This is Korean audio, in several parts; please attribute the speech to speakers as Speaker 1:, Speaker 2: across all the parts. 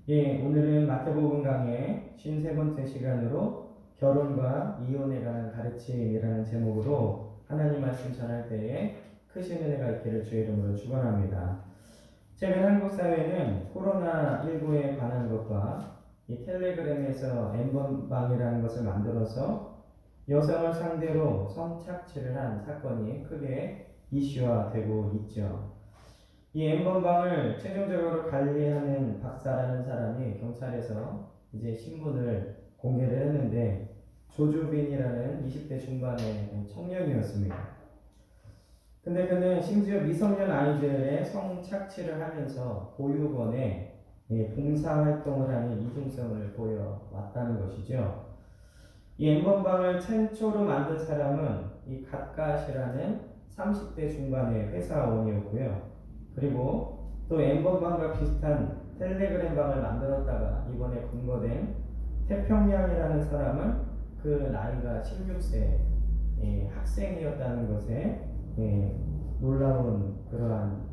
Speaker 1: 예, 오늘은 마태복음 강의 53번째 시간으로 결혼과 이혼에 관한 가르침이라는 제목으로 하나님 말씀 전할 때에 크신 은혜가 있기를 주의 이름으로 축원합니다. 최근 한국 사회는 코로나19에 관한 것과 이 텔레그램에서 N번방이라는 것을 만들어서 여성을 상대로 성착취를 한 사건이 크게 이슈화되고 있죠. 이 N번방을 최종적으로 관리하는 박사라는 사람이 경찰에서 이제 신분을 공개를 했는데 조주빈이라는 20대 중반의 청년이었습니다. 근데 그는 심지어 미성년 아이들의 성착취를 하면서 보육원에 봉사활동을 하는 이중성을 보여왔다는 것이죠. 이 N번방을 최초로 만든 사람은 이 갓갓이라는 30대 중반의 회사원이었고요. 그리고 또 N번방과 비슷한 텔레그램방을 만들었다가 이번에 검거된 태평양이라는 사람은 그 나이가 16세 학생이었다는 것에 놀라운 그러한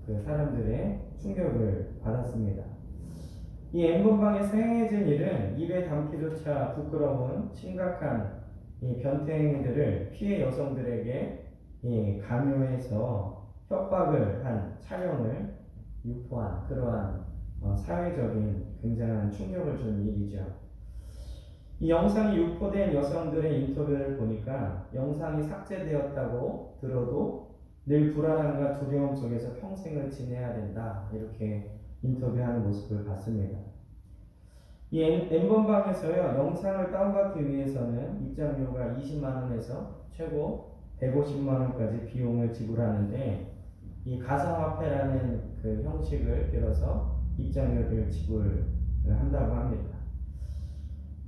Speaker 1: 그 사람들의 충격을 받았습니다. 이 N번방에 생해진 일은 입에 담기조차 부끄러운 심각한 이 변태 행위들을 피해 여성들에게 강요해서 협박을 한 촬영을 유포한 그러한 사회적인 굉장한 충격을 준 일이죠. 이 영상이 유포된 여성들의 인터뷰를 보니까 영상이 삭제되었다고 들어도 늘 불안함과 두려움 속에서 평생을 지내야 된다 이렇게 인터뷰하는 모습을 봤습니다. 이 N번방에서요 영상을 다운받기 위해서는 입장료가 20만원에서 최고 150만원까지 비용을 지불하는데 이 가상화폐라는 그 형식을 빌어서 입장료를 지불을 한다고 합니다.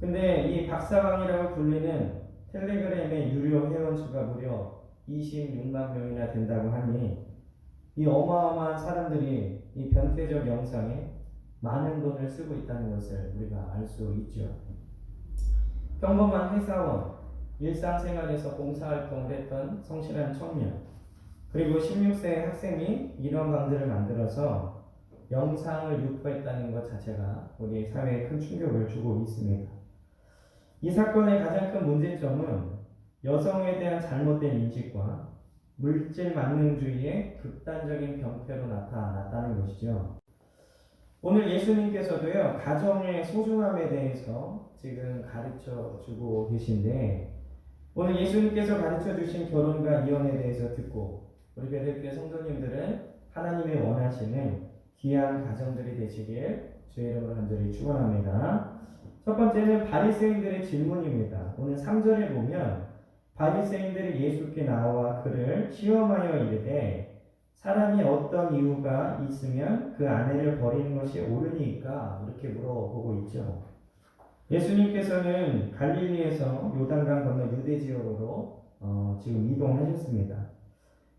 Speaker 1: 근데 이 박사방이라고 불리는 텔레그램의 유료 회원수가 무려 26만 명이나 된다고 하니 이 어마어마한 사람들이 이 변태적 영상에 많은 돈을 쓰고 있다는 것을 우리가 알 수 있죠. 평범한 회사원, 일상생활에서 봉사활동을 했던 성실한 청년, 그리고 16세 학생이 이런 방들을 만들어서 영상을 유포했다는 것 자체가 우리 사회에 큰 충격을 주고 있습니다. 이 사건의 가장 큰 문제점은 여성에 대한 잘못된 인식과 물질 만능주의의 극단적인 병폐로 나타났다는 것이죠. 오늘 예수님께서도요, 가정의 소중함에 대해서 지금 가르쳐 주고 계신데, 오늘 예수님께서 가르쳐 주신 결혼과 이혼에 대해서 듣고, 우리 베들교회 성도님들은 하나님의 원하시는 귀한 가정들이 되시길 주의 이름으로 간절히 축원합니다. 첫 번째는 바리새인들의 질문입니다. 오늘 3절에 보면 바리새인들이 예수께 나와 그를 시험하여 이르되 사람이 어떤 이유가 있으면 그 아내를 버리는 것이 옳으니까 이렇게 물어보고 있죠. 예수님께서는 갈릴리에서 요단강 건너 유대 지역으로 지금 이동하셨습니다.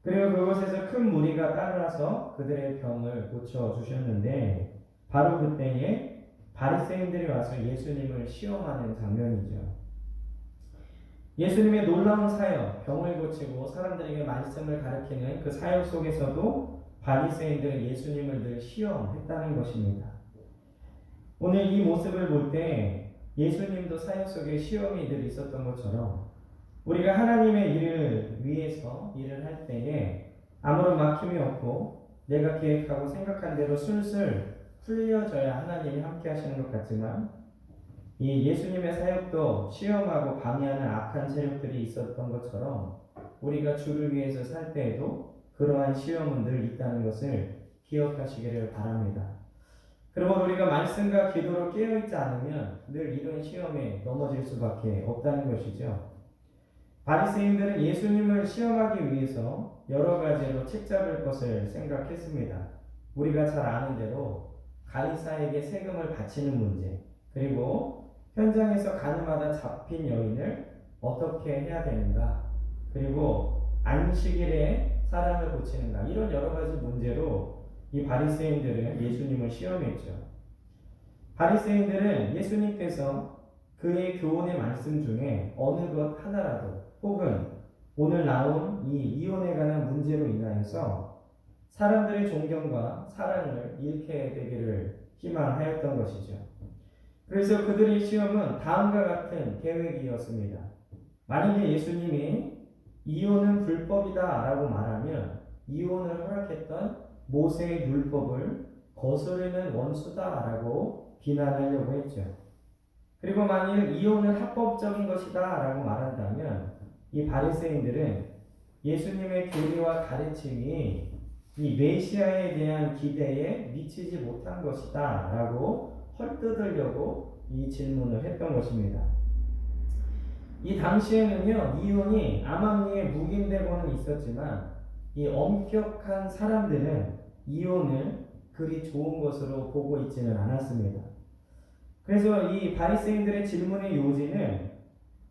Speaker 1: 그리고 그곳에서 큰 무리가 따라서 그들의 병을 고쳐주셨는데 바로 그때에 바리새인들이 와서 예수님을 시험하는 장면이죠. 예수님의 놀라운 사역, 병을 고치고 사람들에게 말씀을 가르치는 그 사역 속에서도 바리새인들은 예수님을 늘 시험했다는 것입니다. 오늘 이 모습을 볼 때 예수님도 사역 속에 시험이 늘 있었던 것처럼 우리가 하나님의 일을 위해서 일을 할 때에 아무런 막힘이 없고 내가 계획하고 생각한 대로 술술 풀려져야 하나님이 함께 하시는 것 같지만 이 예수님의 사역도 시험하고 방해하는 악한 세력들이 있었던 것처럼 우리가 주를 위해서 살 때에도 그러한 시험은 늘 있다는 것을 기억하시기를 바랍니다. 그러면 우리가 말씀과 기도로 깨어있지 않으면 늘 이런 시험에 넘어질 수밖에 없다는 것이죠. 바리새인들은 예수님을 시험하기 위해서 여러 가지로 책잡을 것을 생각했습니다. 우리가 잘 아는 대로 가이사에게 세금을 바치는 문제, 그리고 현장에서 가늠하다 잡힌 여인을 어떻게 해야 되는가, 그리고 안식일에 사람을 고치는가, 이런 여러 가지 문제로 이 바리새인들은 예수님을 시험했죠. 바리새인들은 예수님께서 그의 교훈의 말씀 중에 어느 것 하나라도 혹은 오늘 나온 이 이혼에 관한 문제로 인하여서 사람들의 존경과 사랑을 잃게 되기를 희망하였던 것이죠. 그래서 그들의 시험은 다음과 같은 계획이었습니다. 만약에 예수님이 이혼은 불법이다라고 말하면 이혼을 허락했던 모세의 율법을 거스르는 원수다라고 비난하려고 했죠. 그리고 만일 이혼은 합법적인 것이다라고 말한다면 이 바리새인들은 예수님의 교리와 가르침이 이 메시아에 대한 기대에 미치지 못한 것이다라고 헐뜯으려고 이 질문을 했던 것입니다. 이 당시에는요, 이혼이 암암리에 묵인되고는 있었지만 이 엄격한 사람들은 이혼을 그리 좋은 것으로 보고 있지는 않았습니다. 그래서 이 바리새인들의 질문의 요지는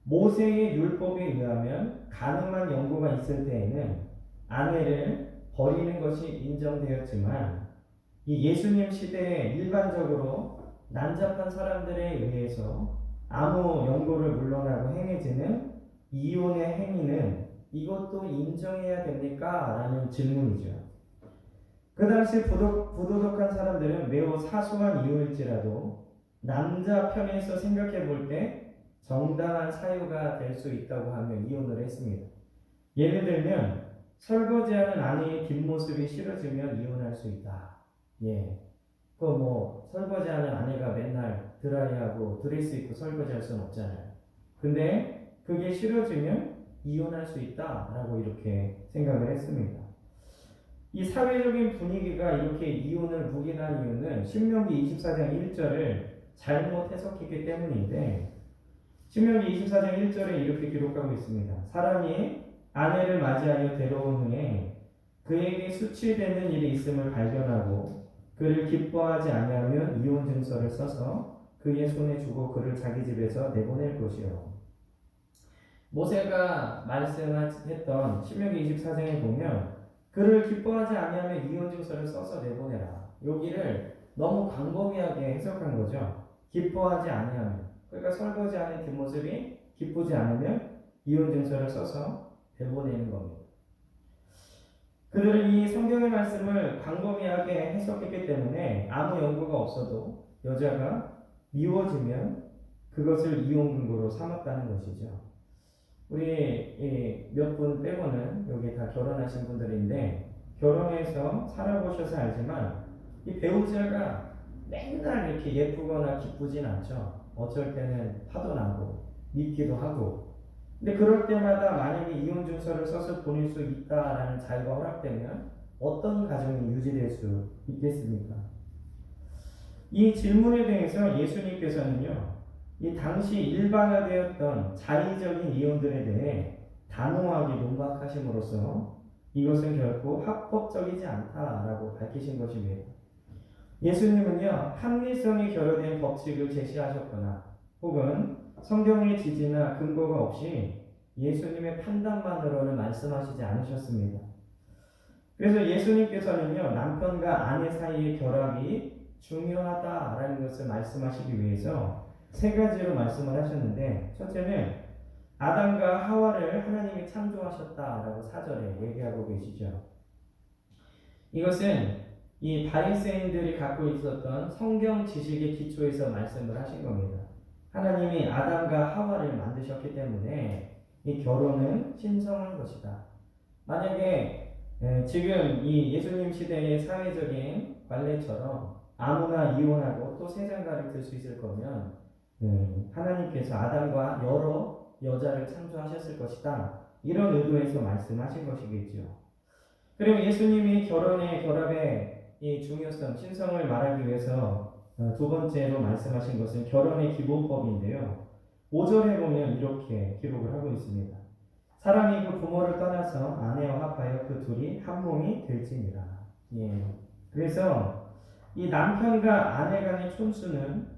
Speaker 1: 모세의 율법에 의하면 가늠한 영구가 있을 때에는 아내를 버리는 것이 인정되었지만 이 예수님 시대에 일반적으로 난잡한 사람들에 의해서 아무 영구를 물러나고 행해지는 이혼의 행위는 이것도 인정해야 됩니까? 라는 질문이죠. 그 당시 부도덕한 사람들은 매우 사소한 이유일지라도 남자 편에서 생각해 볼 때 정당한 사유가 될 수 있다고 하며 이혼을 했습니다. 예를 들면 설거지하는 아내의 뒷모습이 싫어지면 이혼할 수 있다. 예. 설거지하는 아내가 맨날 드라이하고 드레스 입고 설거지할 수는 없잖아요. 근데 그게 싫어지면 이혼할 수 있다라고 이렇게 생각을 했습니다. 이 사회적인 분위기가 이렇게 이혼을 묵인한 이유는 신명기 24장 1절을 잘못 해석했기 때문인데 신명기 24장 1절에 이렇게 기록하고 있습니다. 사람이 아내를 맞이하여 데려온 후에 그에게 수치되는 일이 있음을 발견하고 그를 기뻐하지 아니하면 이혼 증서를 써서 그의 손에 주고 그를 자기 집에서 내보낼 것이요. 모세가 말씀했던 신명기 24장에 보면 그를 기뻐하지 아니하면 이혼 증서를 써서 내보내라. 여기를 너무 광범위하게 해석한 거죠. 기뻐하지 아니하면, 그러니까 설거지하는 뒷모습이 기쁘지 않으면 이혼 증서를 써서 내보내는 겁니다. 그들은 이 성경의 말씀을 광범위하게 해석했기 때문에 아무 연구가 없어도 여자가 미워지면 그것을 이혼 근거로 삼았다는 것이죠. 우리 몇 분 빼고는 여기 다 결혼하신 분들인데 결혼해서 살아보셔서 알지만 이 배우자가 맨날 이렇게 예쁘거나 기쁘진 않죠. 어쩔 때는 화도 나고 밉기도 하고. 근데 그럴 때마다 만약에 이혼 증서를 써서 보낼 수 있다라는 자유가 허락되면 어떤 가정이 유지될 수 있겠습니까? 이 질문에 대해서 예수님께서는요, 이 당시 일반화되었던 자의적인 이혼들에 대해 단호하게 논박하심으로써 이것은 결코 합법적이지 않다라고 밝히신 것입니다. 예수님은요, 합리성이 결여된 법칙을 제시하셨거나 혹은 성경의 지지나 근거가 없이 예수님의 판단만으로는 말씀하시지 않으셨습니다. 그래서 예수님께서는요, 남편과 아내 사이의 결합이 중요하다라는 것을 말씀하시기 위해서 세 가지로 말씀을 하셨는데, 첫째는 아담과 하와를 하나님이 창조하셨다라고 4절에 얘기하고 계시죠. 이것은 이 바리새인들이 갖고 있었던 성경 지식의 기초에서 말씀을 하신 겁니다. 하나님이 아담과 하와를 만드셨기 때문에 이 결혼은 신성한 것이다. 만약에 지금 이 예수님 시대의 사회적인 관례처럼 아무나 이혼하고 또 새 장가를 들 수 있을 거면 하나님께서 아담과 여러 여자를 창조하셨을 것이다. 이런 의도에서 말씀하신 것이겠죠. 그리고 예수님이 결혼의 결합의 이 중요성, 신성을 말하기 위해서 두 번째로 말씀하신 것은 결혼의 기본법인데요. 5절에 보면 이렇게 기록을 하고 있습니다. 사람이 그 부모를 떠나서 아내와 합하여 그 둘이 한 몸이 될지니라. 예. 그래서 이 남편과 아내 간의 촌수는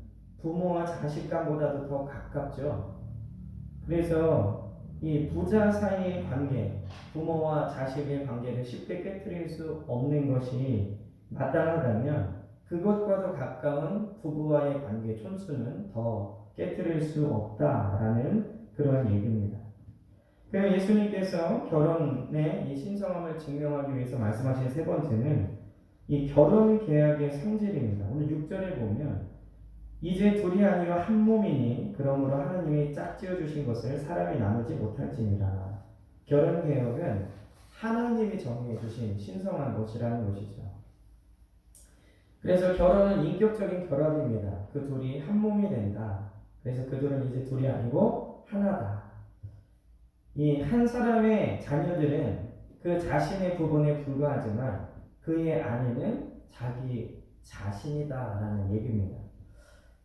Speaker 1: 부모와 자식 간보다도 더 가깝죠. 그래서 이 부자 사이의 관계, 부모와 자식의 관계를 쉽게 깨트릴 수 없는 것이 마땅하다면 그것과도 가까운 부부와의 관계, 촌수는 더 깨트릴 수 없다라는 그런 얘기입니다. 그리고 예수님께서 결혼의 이 신성함을 증명하기 위해서 말씀하신 세 번째는 이 결혼 계약의 성질입니다. 오늘 6절에 보면 이제 둘이 아니라 한 몸이니 그러므로 하나님이 짝지어 주신 것을 사람이 나누지 못할지니라. 결혼 계약은 하나님이 정해 주신 신성한 것이라는 것이죠. 그래서 결혼은 인격적인 결합입니다. 그 둘이 한 몸이 된다. 그래서 그 둘은 이제 둘이 아니고 하나다. 이 한 사람의 자녀들은 그 자신의 부분에 불과하지만 그의 아내는 자기 자신이다라는 얘기입니다.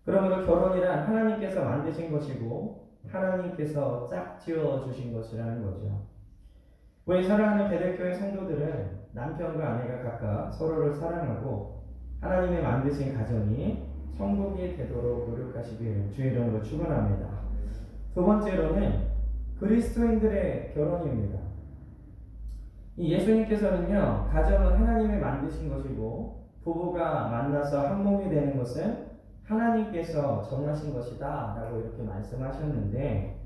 Speaker 1: 그러므로 결혼이란 하나님께서 만드신 것이고 하나님께서 짝지어 주신 것이라는 거죠. 우리 사랑하는 베델교회 성도들은 남편과 아내가 각각 서로를 사랑하고 하나님의 만드신 가정이 천국이 되도록 노력하시기를 주의 이름으로 축원합니다. 두 번째로는 그리스도인들의 결혼입니다. 이 예수님께서는요, 가정은 하나님이 만드신 것이고 부부가 만나서 한 몸이 되는 것은 하나님께서 정하신 것이다 라고 이렇게 말씀하셨는데,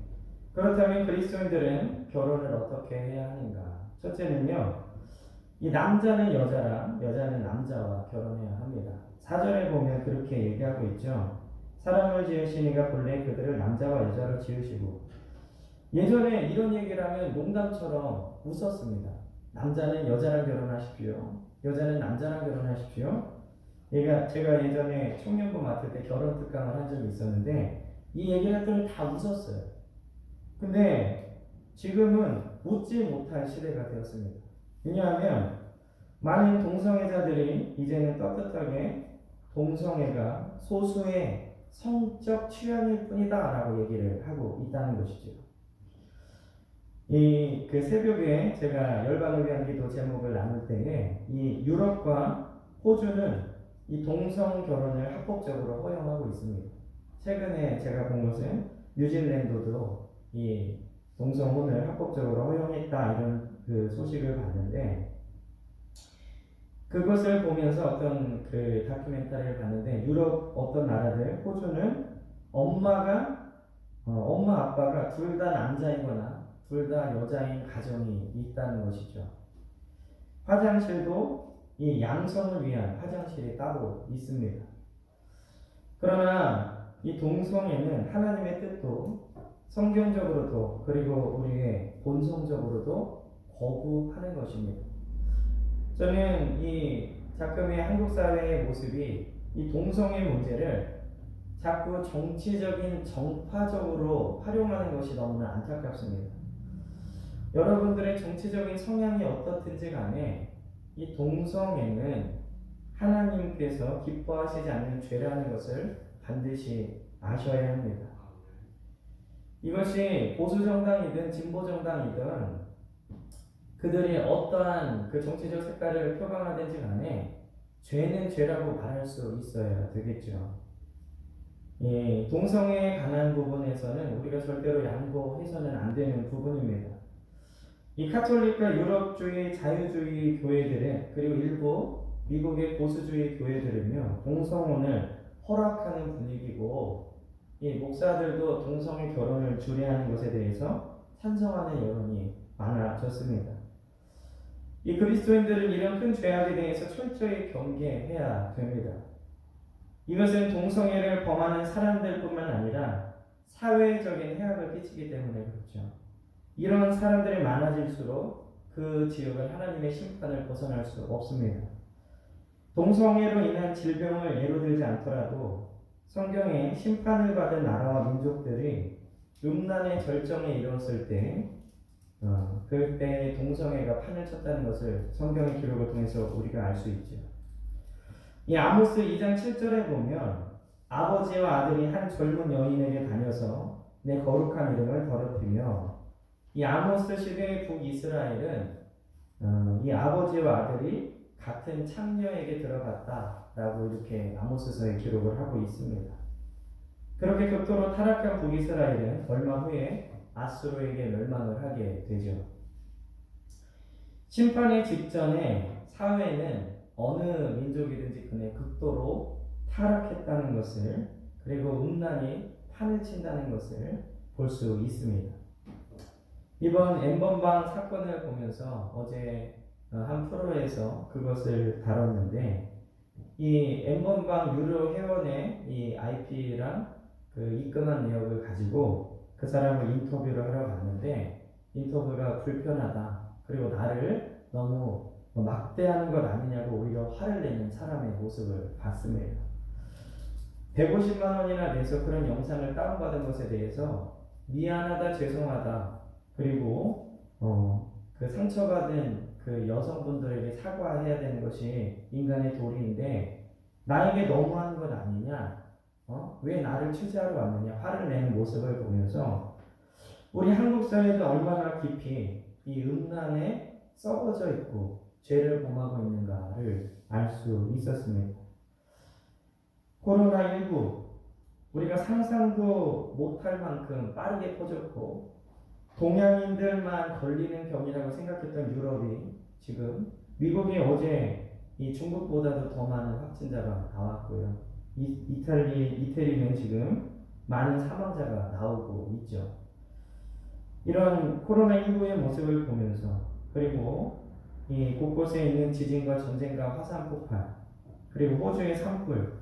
Speaker 1: 그렇다면 그리스도인들은 결혼을 어떻게 해야 하는가? 첫째는요, 이 남자는 여자랑 여자는 남자와 결혼해야 합니다. 4절에 보면 그렇게 얘기하고 있죠. 사람을 지으시니가 본래 그들을 남자와 여자로 지으시고. 예전에 이런 얘기를 하면 농담처럼 웃었습니다. 남자는 여자랑 결혼하십시오. 여자는 남자랑 결혼하십시오. 제가 예전에 청년부 맡을 때 결혼 특강을 한 적이 있었는데 이 얘기를 했더니 다 웃었어요. 근데 지금은 웃지 못할 시대가 되었습니다. 왜냐하면 많은 동성애자들이 이제는 떳떳하게 동성애가 소수의 성적 취향일 뿐이다 라고 얘기를 하고 있다는 것이죠. 그 새벽에 제가 열방을 위한 기도 제목을 나눌 때에 이 유럽과 호주는 이 동성 결혼을 합법적으로 허용하고 있습니다. 최근에 제가 본 것은 뉴질랜드도 이 동성혼을 합법적으로 허용했다 이런 그 소식을 봤는데, 그것을 보면서 어떤 그 다큐멘터리를 봤는데 유럽 어떤 나라들, 호주는 엄마 아빠가 둘 다 남자이거나 둘 다 여자인 가정이 있다는 것이죠. 화장실도 이 양성을 위한 화장실이 따로 있습니다. 그러나 이 동성애는 하나님의 뜻도 성경적으로도 그리고 우리의 본성적으로도 거부하는 것입니다. 저는 이 자금의 한국 사회의 모습이 이 동성애 문제를 자꾸 정치적인 정파적으로 활용하는 것이 너무나 안타깝습니다. 여러분들의 정치적인 성향이 어떻든지 간에 이 동성애는 하나님께서 기뻐하시지 않는 죄라는 것을 반드시 아셔야 합니다. 이것이 보수정당이든 진보정당이든 그들이 어떠한 그 정치적 색깔을 표방하든지 간에 죄는 죄라고 말할 수 있어야 되겠죠. 동성애에 관한 부분에서는 우리가 절대로 양보해서는 안 되는 부분입니다. 이 카톨릭과 유럽주의 자유주의 교회들은 그리고 일부 미국의 보수주의 교회들은요 동성혼을 허락하는 분위기고, 이 목사들도 동성애 결혼을 주례하는 것에 대해서 찬성하는 여론이 많아졌습니다. 이 그리스도인들은 이런 큰 죄악에 대해서 철저히 경계해야 됩니다. 이것은 동성애를 범하는 사람들뿐만 아니라 사회적인 해악을 끼치기 때문에 그렇죠. 이런 사람들이 많아질수록 그 지역은 하나님의 심판을 벗어날 수 없습니다. 동성애로 인한 질병을 예로 들지 않더라도 성경에 심판을 받은 나라와 민족들이 음란의 절정에 이르렀을 때 그때 동성애가 판을 쳤다는 것을 성경의 기록을 통해서 우리가 알 수 있죠. 이 아모스 2장 7절에 보면 아버지와 아들이 한 젊은 여인에게 다녀서 내 거룩한 이름을 더럽히며, 이 아모스 시대의 북이스라엘은 이 아버지와 아들이 같은 창녀에게 들어갔다라고 이렇게 아모스서에 기록을 하고 있습니다. 그렇게 극도로 타락한 북이스라엘은 얼마 후에 아수르에게 멸망을 하게 되죠. 심판의 직전에 사회는 어느 민족이든지 간에 극도로 타락했다는 것을, 그리고 음란이 판을 친다는 것을 볼 수 있습니다. 이번 엠번방 사건을 보면서 어제 한 프로에서 그것을 다뤘는데 이 N번방 유료 회원의 이 IP랑 그 입금한 내역을 가지고 그 사람을 인터뷰를 하러 갔는데 인터뷰가 불편하다. 그리고 나를 너무 막대하는 것 아니냐고 오히려 화를 내는 사람의 모습을 봤습니다. 150만 원이나 내서 그런 영상을 다운받은 것에 대해서 미안하다, 죄송하다, 그리고 그 상처받은 그 여성분들에게 사과해야 되는 것이 인간의 도리인데 나에게 너무한 것 아니냐? 왜 나를 취재하러 왔느냐? 화를 내는 모습을 보면서 우리 한국 사회도 얼마나 깊이 이 음란에 썩어져 있고 죄를 범하고 있는가를 알 수 있었습니다. 코로나19 우리가 상상도 못할 만큼 빠르게 퍼졌고 동양인들만 걸리는 병이라고 생각했던 유럽이 지금 미국이 어제 이 중국보다도 더 많은 확진자가 나왔고요. 이태리는 지금 많은 사망자가 나오고 있죠. 이런 코로나19의 모습을 보면서 그리고 이 곳곳에 있는 지진과 전쟁과 화산 폭발 그리고 호주의 산불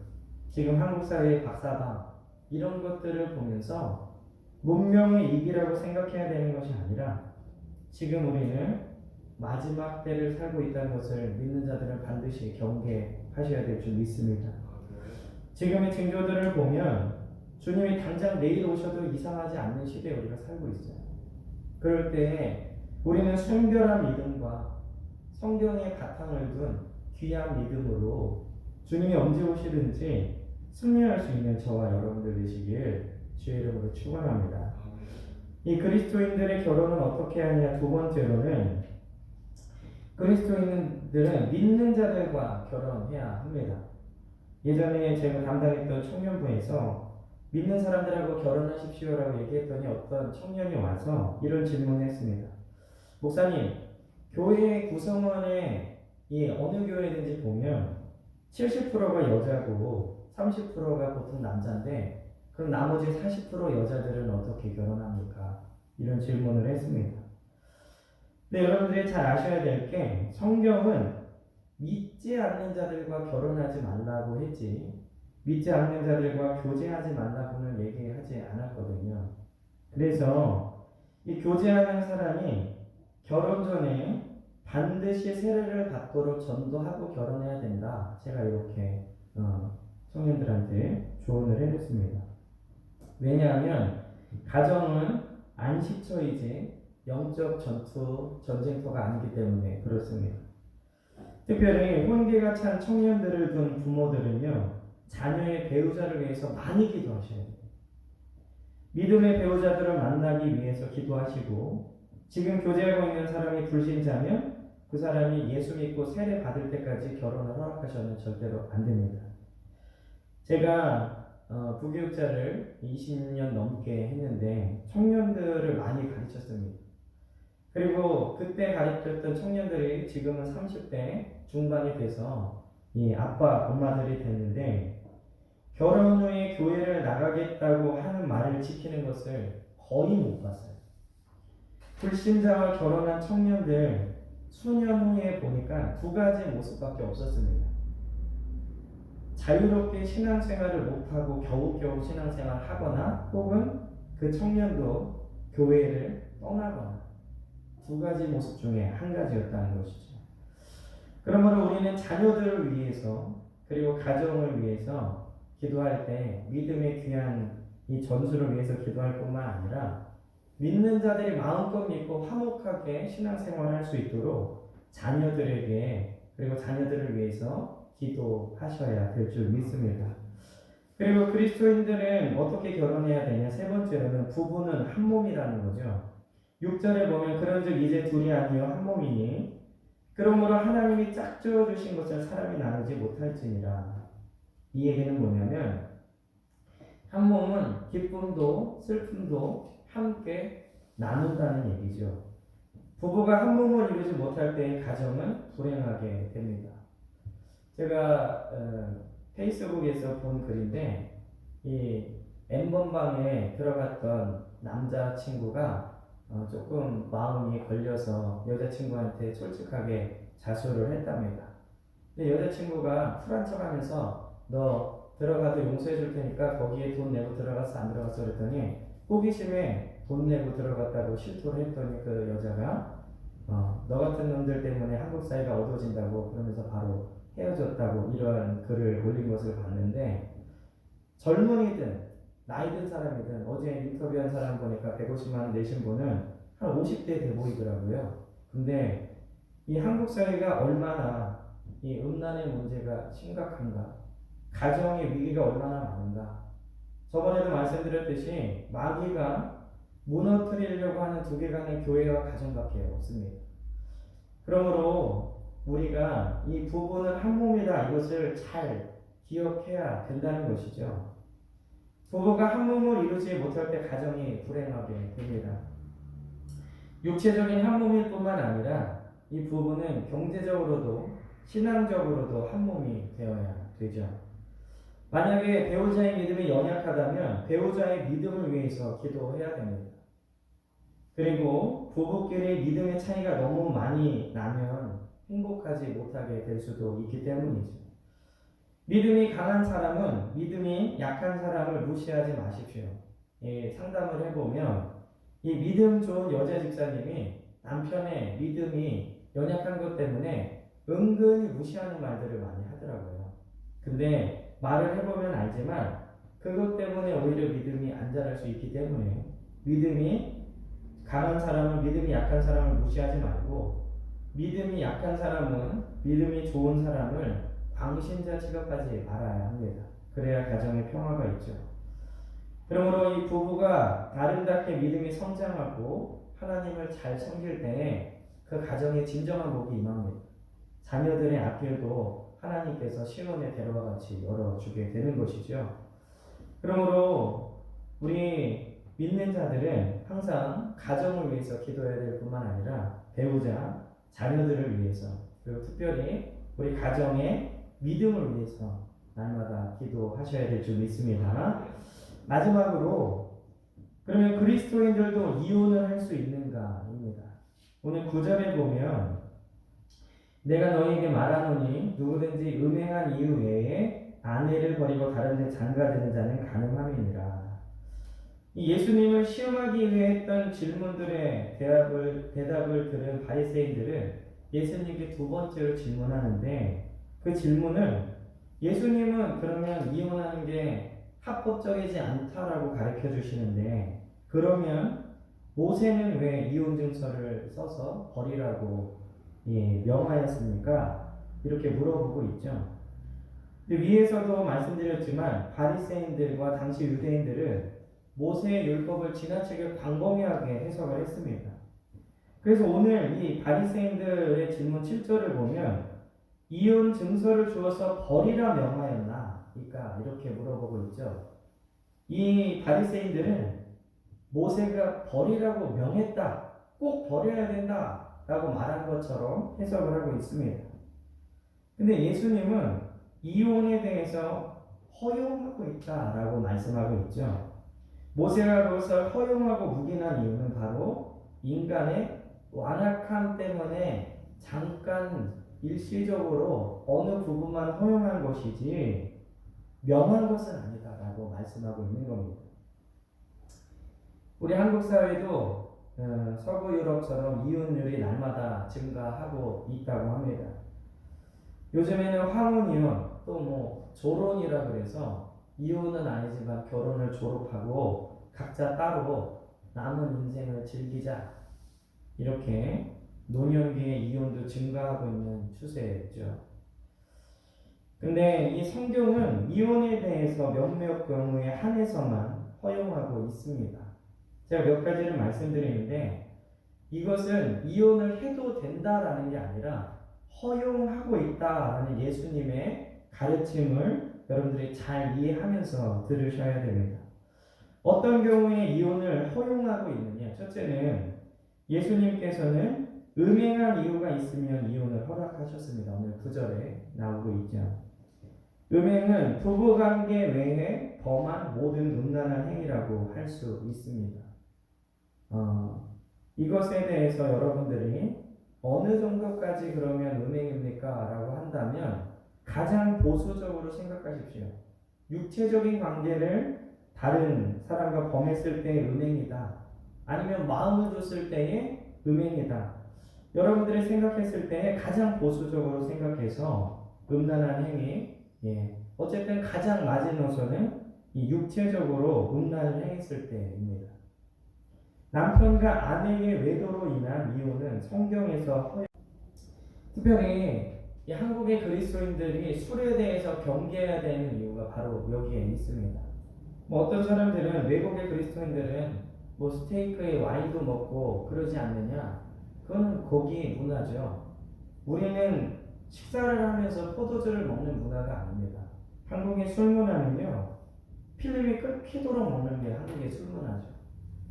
Speaker 1: 지금 한국 사회의 박사방 이런 것들을 보면서 문명의 이기라고 생각해야 되는 것이 아니라 지금 우리는 마지막 때를 살고 있다는 것을 믿는 자들은 반드시 경계하셔야 될 줄 믿습니다. 지금의 징조들을 보면 주님이 당장 내일 오셔도 이상하지 않는 시대에 우리가 살고 있어요. 그럴 때 우리는 순결한 믿음과 성경의 바탕을 둔 귀한 믿음으로 주님이 언제 오시든지 승리할 수 있는 저와 여러분들 되시길 주의 이름으로 축원합니다. 이 그리스도인들의 결혼은 어떻게 하느냐? 두 번째로는 그리스도인들은 믿는 자들과 결혼해야 합니다. 예전에 제가 담당했던 청년부에서 믿는 사람들하고 결혼하십시오라고 얘기했더니 어떤 청년이 와서 이런 질문을 했습니다. 목사님, 교회 구성원에 이 어느 교회든지 보면 70%가 여자고 30%가 보통 남자인데 그럼 나머지 40% 여자들은 어떻게 결혼합니까? 이런 질문을 했습니다. 근데 여러분들이 잘 아셔야 될 게 성경은 믿지 않는 자들과 결혼하지 말라고 했지 믿지 않는 자들과 교제하지 말라고는 얘기하지 않았거든요. 그래서 이 교제하는 사람이 결혼 전에 반드시 세례를 받도록 전도하고 결혼해야 된다. 제가 이렇게 청년들한테 조언을 해줬습니다. 왜냐하면 가정은 안식처이지 영적 전쟁터가 아니기 때문에 그렇습니다. 특별히 혼계가 찬 청년들을 둔 부모들은요, 자녀의 배우자를 위해서 많이 기도하셔야 돼요. 믿음의 배우자들을 만나기 위해서 기도하시고, 지금 교제하고 있는 사람이 불신자면 그 사람이 예수 믿고 세례 받을 때까지 결혼을 허락하셔는 절대로 안 됩니다. 제가 부교육자를 20년 넘게 했는데 청년들을 많이 가르쳤습니다. 그리고 그때 가르쳤던 청년들이 지금은 30대 중반이 돼서 이 아빠, 엄마들이 됐는데 결혼 후에 교회를 나가겠다고 하는 말을 지키는 것을 거의 못 봤어요. 불신자와 결혼한 청년들 수년 후에 보니까 두 가지 모습밖에 없었습니다. 자유롭게 신앙생활을 못하고 겨우겨우 신앙생활을 하거나 혹은 그 청년도 교회를 떠나거나 두 가지 모습 중에 한 가지였다는 것이죠. 그러므로 우리는 자녀들을 위해서 그리고 가정을 위해서 기도할 때 믿음의 귀한 이 전수를 위해서 기도할 뿐만 아니라 믿는 자들이 마음껏 믿고 화목하게 신앙생활을 할 수 있도록 자녀들에게 그리고 자녀들을 위해서 기도하셔야 될 줄 믿습니다. 그리고 그리스도인들은 어떻게 결혼해야 되냐? 세 번째로는 부부는 한 몸이라는 거죠. 6절에 보면 그런즉 이제 둘이 아니요 한 몸이니 그러므로 하나님이 짝지어 주신 것을 사람이 나누지 못할지니라. 이 얘기는 뭐냐면 한 몸은 기쁨도 슬픔도 함께 나눈다는 얘기죠. 부부가 한 몸을 이루지 못할 때 가정은 불행하게 됩니다. 제가 페이스북에서 본 글인데 이 N번방에 들어갔던 남자친구가 조금 마음이 걸려서 여자친구한테 솔직하게 자수를 했답니다. 근데 여자친구가 쿨한 척하면서 너 들어가도 용서해 줄 테니까 거기에 돈 내고 들어갔어 안 들어갔어 그랬더니 호기심에 돈 내고 들어갔다고 실토를 했더니 그 여자가 너 같은 놈들 때문에 한국 사회가 어두워진다고 그러면서 바로 헤어졌다고 이런 글을 올린 것을 봤는데, 젊은이든 나이 든 사람이든 어제 인터뷰한 사람 보니까 150만 원 내신 분은 한 50대 돼 보이더라고요. 근데 이 한국 사회가 얼마나 이 음란의 문제가 심각한가, 가정의 위기가 얼마나 많은가. 저번에도 말씀드렸듯이 마귀가 무너뜨리려고 하는 두 개간의 교회와 가정밖에 없습니다. 그러므로 우리가 이 부부는 한 몸이다, 이것을 잘 기억해야 된다는 것이죠. 부부가 한 몸을 이루지 못할 때 가정이 불행하게 됩니다. 육체적인 한 몸일 뿐만 아니라 이 부부는 경제적으로도 신앙적으로도 한 몸이 되어야 되죠. 만약에 배우자의 믿음이 연약하다면 배우자의 믿음을 위해서 기도해야 됩니다. 그리고 부부끼리 믿음의 차이가 너무 많이 나면 행복하지 못하게 될 수도 있기 때문이죠. 믿음이 강한 사람은 믿음이 약한 사람을 무시하지 마십시오. 상담을 해보면 이 믿음 좋은 여자 집사님이 남편의 믿음이 연약한 것 때문에 은근히 무시하는 말들을 많이 하더라고요. 근데 말을 해보면 알지만 그것 때문에 오히려 믿음이 안 자랄 수 있기 때문에 믿음이 강한 사람은 믿음이 약한 사람을 무시하지 말고, 믿음이 약한 사람은 믿음이 좋은 사람을 광신자 취급하지 말아야 합니다. 그래야 가정에 평화가 있죠. 그러므로 이 부부가 아름답게 믿음이 성장하고 하나님을 잘 섬길 때에 그 가정에 진정한 복이 임합니다. 자녀들의 앞길도 하나님께서 시온의 대로와 같이 열어주게 되는 것이죠. 그러므로 우리 믿는 자들은 항상 가정을 위해서 기도해야 될 뿐만 아니라 배우자, 자녀들을 위해서, 그리고 특별히 우리 가정의 믿음을 위해서 날마다 기도하셔야 될 줄 믿습니다. 마지막으로, 그러면 그리스도인들도 이혼을 할 수 있는가입니다. 오늘 9절에 보면 내가 너희에게 말하노니 누구든지 음행한 이유 외에 아내를 버리고 다른 데 장가드는 자는 가늠함이니라. 이 예수님을 시험하기 위해 했던 질문들의 대답을 들은 바리새인들은 예수님께 두 번째로 질문하는데, 그 질문을 예수님은 그러면 이혼하는 게 합법적이지 않다라고 가르쳐 주시는데, 그러면 모세는 왜 이혼 증서를 써서 버리라고 명하였습니까? 이렇게 물어보고 있죠. 근데 위에서도 말씀드렸지만 바리새인들과 당시 유대인들은 모세의 율법을 지나치게 광범위하게 해석을 했습니다. 그래서 오늘 이 바리새인들의 질문 7절을 보면 이혼 증서를 주어서 버리라 명하였나? 그러니까 이렇게 물어보고 있죠. 이 바리새인들은 모세가 버리라고 명했다, 꼭 버려야 된다 라고 말한 것처럼 해석을 하고 있습니다. 근데 예수님은 이혼에 대해서 허용하고 있다라고 말씀하고 있죠. 모세가 그것을 허용하고 묵인한 이유는 바로 인간의 완악함 때문에 잠깐 일시적으로 어느 부분만 허용한 것이지 명한 것은 아니다라고 말씀하고 있는 겁니다. 우리 한국 사회도 서구 유럽처럼 이혼율이 날마다 증가하고 있다고 합니다. 요즘에는 황혼이혼, 또 조론이라 그래서 이혼은 아니지만 결혼을 졸업하고 각자 따로 남은 인생을 즐기자, 이렇게 노년기의 이혼도 증가하고 있는 추세죠. 근데 이 성경은 이혼에 대해서 몇몇 경우에 한해서만 허용하고 있습니다. 제가 몇 가지를 말씀드리는데, 이것은 이혼을 해도 된다라는 게 아니라 허용하고 있다라는 예수님의 가르침을 여러분들이 잘 이해하면서 들으셔야 됩니다. 어떤 경우에 이혼을 허용하고 있느냐? 첫째는 예수님께서는 음행한 이유가 있으면 이혼을 허락하셨습니다. 오늘 9절에 나오고 있죠. 음행은 부부관계 외에 범한 모든 음란한 행위라고 할 수 있습니다. 이것에 대해서 여러분들이 어느 정도까지 그러면 음행입니까? 라고 한다면 가장 보수적으로 생각하십시오. 육체적인 관계를 다른 사람과 범했을 때의 음행이다. 아니면 마음을 줬을 때의 음행이다. 여러분들이 생각했을 때 가장 보수적으로 생각해서 음란한 행위, 어쨌든 가장 마지노선은 이 육체적으로 음란을 행했을 때입니다. 남편과 아내의 외도로 인한 이혼은 성경에서 특별히 이 한국의 그리스도인들이 술에 대해서 경계해야 되는 이유가 바로 여기에 있습니다. 뭐 어떤 사람들은 외국의 그리스도인들은 뭐 스테이크에 와인도 먹고 그러지 않느냐? 그건 거기 문화죠. 우리는 식사를 하면서 포도주를 먹는 문화가 아닙니다. 한국의 술 문화는요, 필름이 끊기도록 먹는 게 한국의 술 문화죠.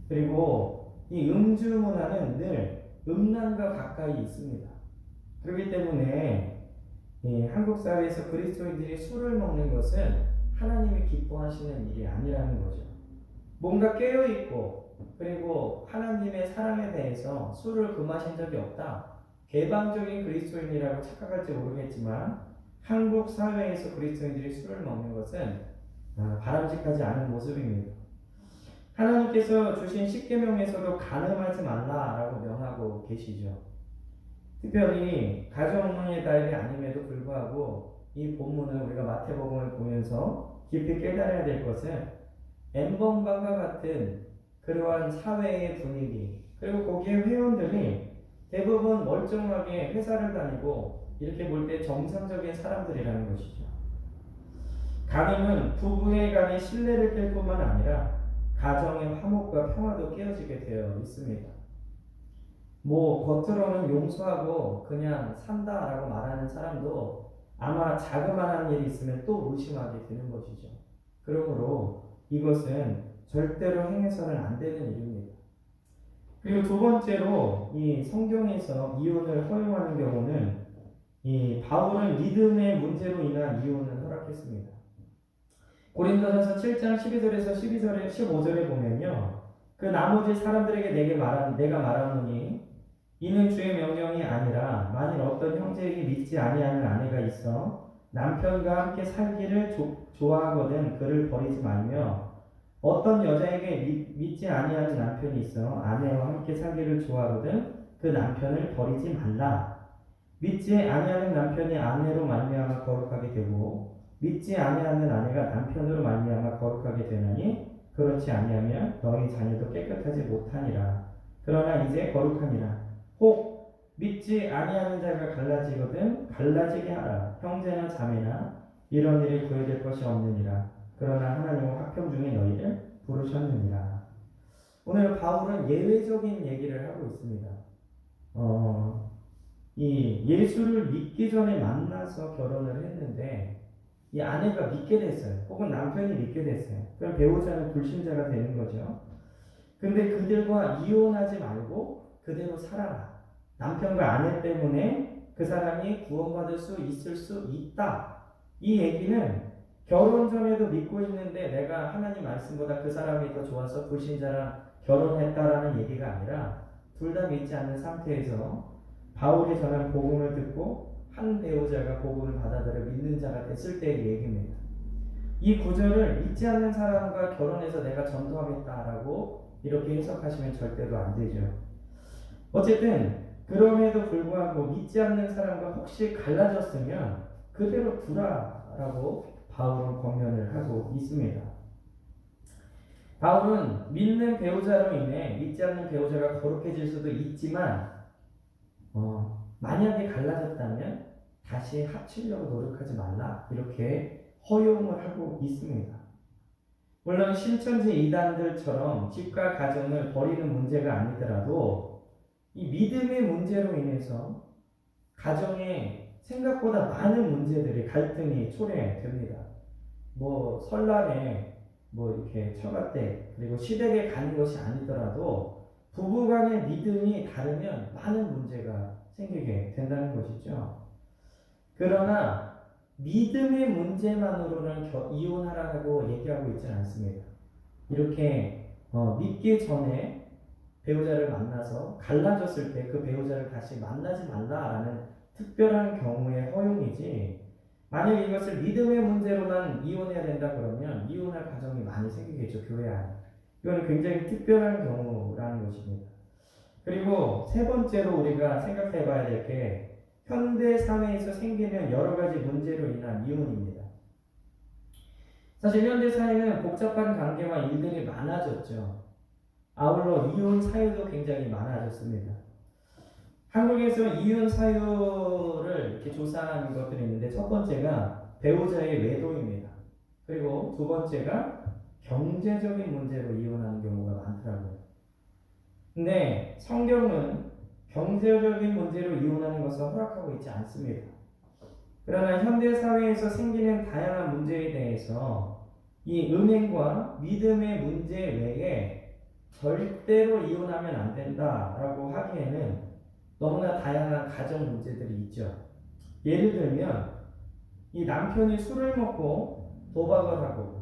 Speaker 1: 그리고 이 음주 문화는 늘 음란과 가까이 있습니다. 그렇기 때문에 한국 사회에서 그리스도인들이 술을 먹는 것은 하나님이 기뻐하시는 일이 아니라는 거죠. 뭔가 깨어있고 그리고 하나님의 사랑에 대해서 술을 금하신 적이 없다. 개방적인 그리스도인이라고 착각할지 모르겠지만 한국 사회에서 그리스도인들이 술을 먹는 것은 바람직하지 않은 모습입니다. 하나님께서 주신 십계명에서도 간음하지 말라라고 명하고 계시죠. 특별히 가정의 달이 아님에도 불구하고 이 본문을 우리가 마태복음을 보면서 깊이 깨달아야 될 것은 엠번방과 같은 그러한 사회의 분위기, 그리고 거기에 회원들이 대부분 멀쩡하게 회사를 다니고 이렇게 볼 때 정상적인 사람들이라는 것이죠. 간음은 부부의 간의 신뢰를 깰 뿐만 아니라 가정의 화목과 평화도 깨어지게 되어 있습니다. 뭐 겉으로는 용서하고 그냥 산다라고 말하는 사람도 아마 자그마한 일이 있으면 또 의심하게 되는 것이죠. 그러므로 이것은 절대로 행해서는 안 되는 일입니다. 그리고 두 번째로 이 성경에서 이혼을 허용하는 경우는 이 바울은 믿음의 문제로 인한 이혼을 허락했습니다. 고린도전서 7장 12절에서 15절에 보면요. 그 나머지 사람들에게 내가 말하노니 이는 주의 명령이 아니라 만일 어떤 형제에게 믿지 아니하는 아내가 있어 남편과 함께 살기를 좋아하거든 그를 버리지 말며 어떤 여자에게 믿지 아니하는 남편이 있어 아내와 함께 살기를 좋아하거든 그 남편을 버리지 말라. 믿지 아니하는 남편이 아내로 말미암아 거룩하게 되고 믿지 아니하는 아내가 남편으로 말미암아 거룩하게 되나니 그렇지 아니하면 너희 자녀도 깨끗하지 못하니라. 그러나 이제 거룩하니라. 혹 믿지 아니하는 자가 갈라지거든 갈라지게 하라. 형제나 자매나 이런 일에 구애될 것이 없느니라. 그러나 하나님은 화평 중에 너희를 부르셨느니라. 오늘 바울은 예외적인 얘기를 하고 있습니다. 이 예수를 믿기 전에 만나서 결혼을 했는데 이 아내가 믿게 됐어요. 혹은 남편이 믿게 됐어요. 그럼 배우자는 불신자가 되는 거죠. 근데 그들과 이혼하지 말고 그대로 살아라. 남편과 아내 때문에 그 사람이 구원받을 수 있을 수 있다. 이 얘기는 결혼 전에도 믿고 있는데 내가 하나님 말씀보다 그 사람이 더 좋아서 불신자랑 결혼했다라는 얘기가 아니라 둘 다 믿지 않는 상태에서 바울이 전한 복음을 듣고 한 배우자가 복음을 받아들여 믿는 자가 됐을 때의 얘기입니다. 이 구절을 믿지 않는 사람과 결혼해서 내가 전도하겠다라고 이렇게 해석하시면 절대로 안 되죠. 어쨌든 그럼에도 불구하고 믿지 않는 사람과 혹시 갈라졌으면 그대로 두라라고 바울은 권면을 하고 있습니다. 바울은 믿는 배우자로 인해 믿지 않는 배우자가 거룩해질 수도 있지만 만약에 갈라졌다면 다시 합치려고 노력하지 말라 이렇게 허용을 하고 있습니다. 물론 신천지 이단들처럼 집과 가정을 버리는 문제가 아니더라도 이 믿음의 문제로 인해서 가정에 생각보다 많은 문제들이 갈등이 초래됩니다. 뭐 설날에 뭐 이렇게 처갓댁 그리고 시댁에 가는 것이 아니더라도 부부간의 믿음이 다르면 많은 문제가 생기게 된다는 것이죠. 그러나 믿음의 문제만으로는 이혼하라고 얘기하고 있지는 않습니다. 이렇게 믿기 전에 배우자를 만나서 갈라졌을 때 그 배우자를 다시 만나지 말라라는 특별한 경우의 허용이지, 만약 이것을 믿음의 문제로만 이혼해야 된다 그러면 이혼할 가정이 많이 생기겠죠, 교회 안에. 이건 굉장히 특별한 경우라는 것입니다. 그리고 세 번째로 우리가 생각해 봐야 될 게 현대 사회에서 생기는 여러 가지 문제로 인한 이혼입니다. 사실 현대 사회는 복잡한 관계와 일들이 많아졌죠. 아울러 이혼 사유도 굉장히 많아졌습니다. 한국에서 이혼 사유를 이렇게 조사한 것들이 있는데, 첫 번째가 배우자의 외도입니다. 그리고 두 번째가 경제적인 문제로 이혼하는 경우가 많더라고요. 근데 성경은 경제적인 문제로 이혼하는 것을 허락하고 있지 않습니다. 그러나 현대 사회에서 생기는 다양한 문제에 대해서 이 은행과 믿음의 문제 외에 절대로 이혼하면 안 된다라고 하기에는 너무나 다양한 가정 문제들이 있죠. 예를 들면 이 남편이 술을 먹고 도박을 하고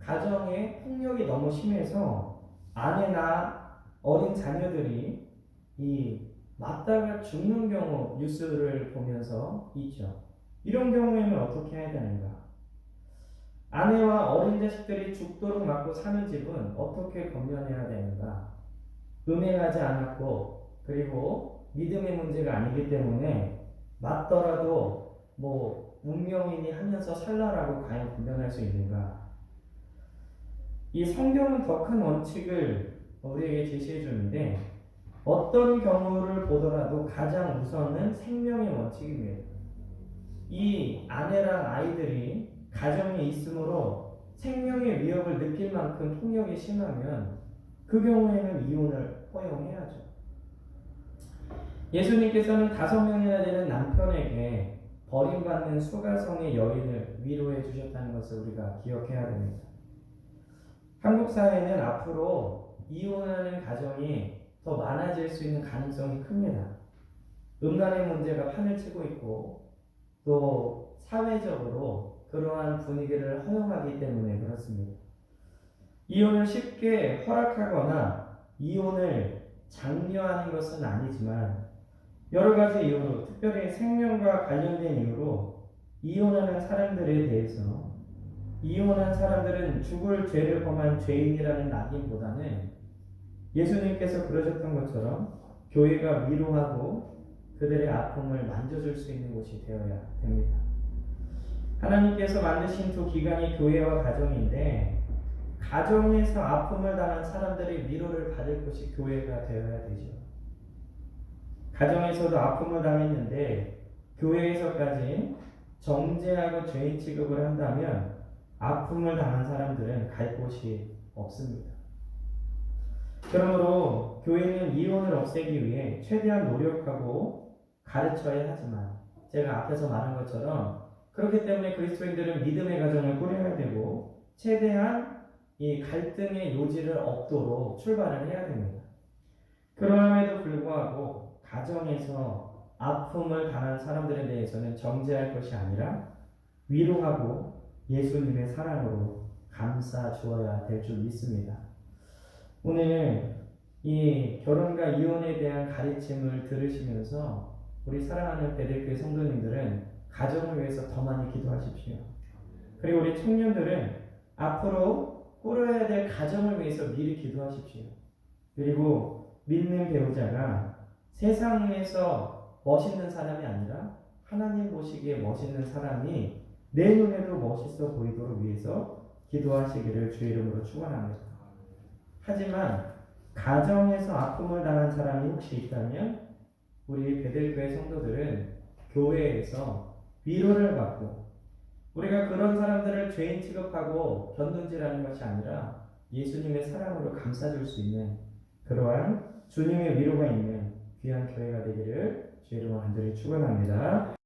Speaker 1: 가정에 폭력이 너무 심해서 아내나 어린 자녀들이 이 맞다가 죽는 경우 뉴스를 보면서 있죠. 이런 경우에는 어떻게 해야 되는가? 아내와 어린 자식들이 죽도록 맞고 사는 집은 어떻게 건면해야 되는가? 음행하지 않았고 그리고 믿음의 문제가 아니기 때문에 맞더라도 뭐 운명이니 하면서 살라라고 과연 분별할 수 있는가? 이 성경은 더 큰 원칙을 우리에게 제시해 주는데, 어떤 경우를 보더라도 가장 우선은 생명의 원칙입니다. 이 아내랑 아이들이 가정에 있으므로 생명의 위협을 느낄 만큼 폭력이 심하면 그 경우에는 이혼을 허용해야죠. 예수님께서는 5명이나 되는 남편에게 버림받는 수가성의 여인을 위로해 주셨다는 것을 우리가 기억해야 됩니다. 한국 사회는 앞으로 이혼하는 가정이 더 많아질 수 있는 가능성이 큽니다. 음란의 문제가 판을 치고 있고 또 사회적으로 그러한 분위기를 허용하기 때문에 그렇습니다. 이혼을 쉽게 허락하거나 이혼을 장려하는 것은 아니지만 여러 가지 이유로, 특별히 생명과 관련된 이유로 이혼하는 사람들에 대해서 이혼한 사람들은 죽을 죄를 범한 죄인이라는 낙인보다는 예수님께서 그러셨던 것처럼 교회가 위로하고 그들의 아픔을 만져줄 수 있는 곳이 되어야 됩니다. 하나님께서 만드신 두 기관이 교회와 가정인데, 가정에서 아픔을 당한 사람들의 위로를 받을 곳이 교회가 되어야 되죠. 가정에서도 아픔을 당했는데 교회에서까지 정죄하고 죄인 취급을 한다면 아픔을 당한 사람들은 갈 곳이 없습니다. 그러므로 교회는 이혼을 없애기 위해 최대한 노력하고 가르쳐야 하지만, 제가 앞에서 말한 것처럼 그렇기 때문에 그리스도인들은 믿음의 가정을 꾸려야 되고 최대한 이 갈등의 요지를 없도록 출발을 해야 됩니다. 그러함에도 불구하고 가정에서 아픔을 당한 사람들에 대해서는 정죄할 것이 아니라 위로하고 예수님의 사랑으로 감싸 주어야 될 줄 믿습니다. 오늘 이 결혼과 이혼에 대한 가르침을 들으시면서 우리 사랑하는 베델교회 성도님들은 가정을 위해서 더 많이 기도하십시오. 그리고 우리 청년들은 앞으로 꾸려야 될 가정을 위해서 미리 기도하십시오. 그리고 믿는 배우자가 세상에서 멋있는 사람이 아니라 하나님 보시기에 멋있는 사람이 내 눈에도 멋있어 보이도록 위해서 기도하시기를 주의 이름으로 축원합니다. 하지만 가정에서 아픔을 당한 사람이 혹시 있다면 우리 베델교회 성도들은 교회에서 위로를 받고, 우리가 그런 사람들을 죄인 취급하고 견눈질하는 것이 아니라 예수님의 사랑으로 감싸줄 수 있는 그러한 주님의 위로가 있는 귀한 교회가 되기를 주의 이름으로 간절히 축원합니다.